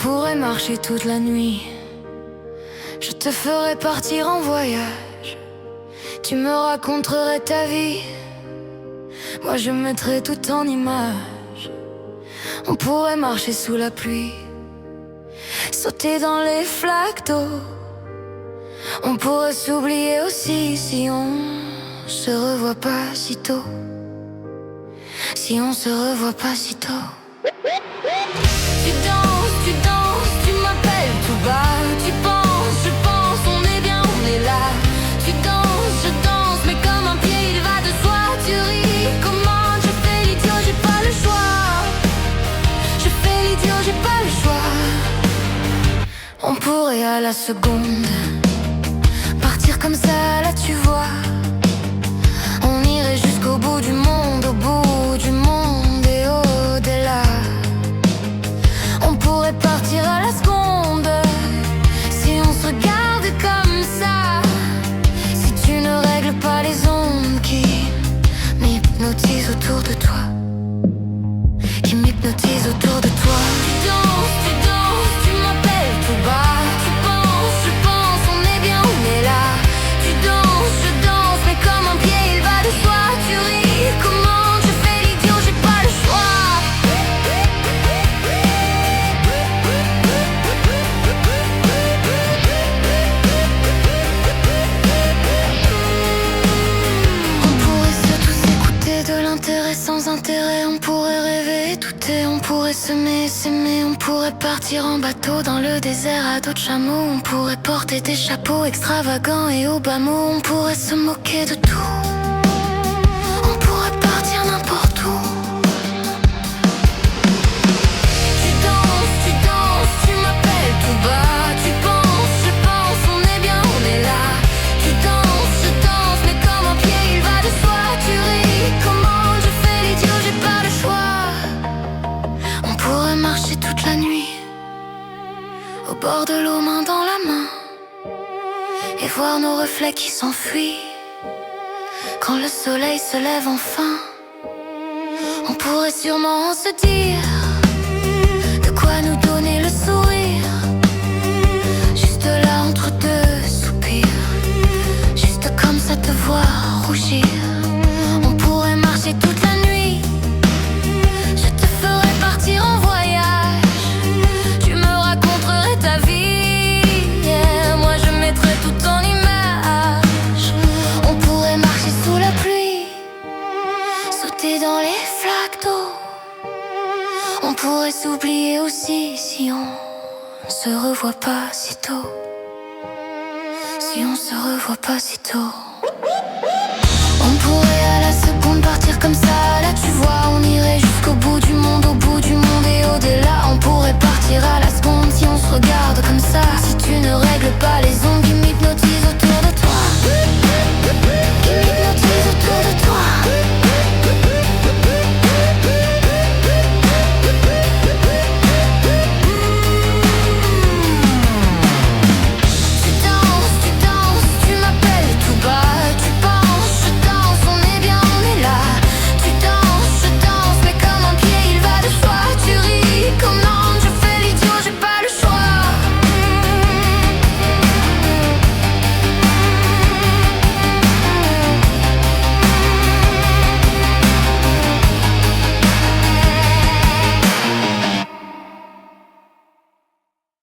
pourrait marcher toute la nuit. Je te ferai partir en voyage. Tu me raconterais ta vie. Moi je mettrais tout en image. On pourrait marcher sous la pluie, sauter dans les flaques d'eau. On pourrait s'oublier aussi si on se revoit pas si tôt. Si on se revoit pas si tôt. Tu danses, tu m'appelles tout bas. Tu penses, je pense, on est bien, on est là. Tu danses, je danse, mais comme un pied il va de soi. Tu ris, comment je fais l'idiot, j'ai pas le choix. Je fais l'idiot, j'ai pas le choix. On pourrait à la seconde partir comme ça, là tu vois. On irait jusqu'au bout du monde, au bout du monde et au-delà. On pourrait partir à la seconde si on se regarde comme ça. Si tu ne règles pas les ondes qui m'hypnotisent autour de toi, qui m'hypnotisent autour de toi. Tu danses, tu m'appelles tout bas. Tu penses, je pense, on est bien, on est là. Tu danses, je danse, mais comme un pied il va de soi. Tu ris, comment je fais l'idiot, j'ai pas le choix. On pourrait se tous écouter de l'intérêt sans intérêt. On pourrait rêver, douter, on pourrait s'aimer, s'aimer. On pourrait partir en bateau dans le désert à dos de chameau. On pourrait porter des chapeaux extravagants et au bas mot. On pourrait se moquer de tout. On pourrait partir n'importe où. Tu danses, tu m'appelles tout bas. Tu penses, je pense, on est bien, on est là. Tu danses, je danse, mais comme un pied il va de soi. Tu ris, comment je fais l'idiot, j'ai pas le choix. On pourrait marcher toute la nuit au bord de l'eau, main dans la main, et voir nos reflets qui s'enfuient quand le soleil se lève enfin. On pourrait sûrement se dire de quoi nous donner le sourire, juste là entre deux soupirs, juste comme ça te voir rougir. On pourrait marcher toute la nuit, je te ferai partir en voyage. Tu me raconterais ta vie, yeah. Moi je mettrais tout en image. On pourrait marcher sous la pluie, sauter dans les flaques d'eau. On pourrait s'oublier aussi si on se revoit pas si tôt. Si on se revoit pas si tôt. On pourrait à la seconde partir comme ça, là tu vois. On irait jusqu'au bout du monde, au bout du monde et au-delà. On pourrait partir à la seconde si on se regarde comme ça. Si tu ne règles pas les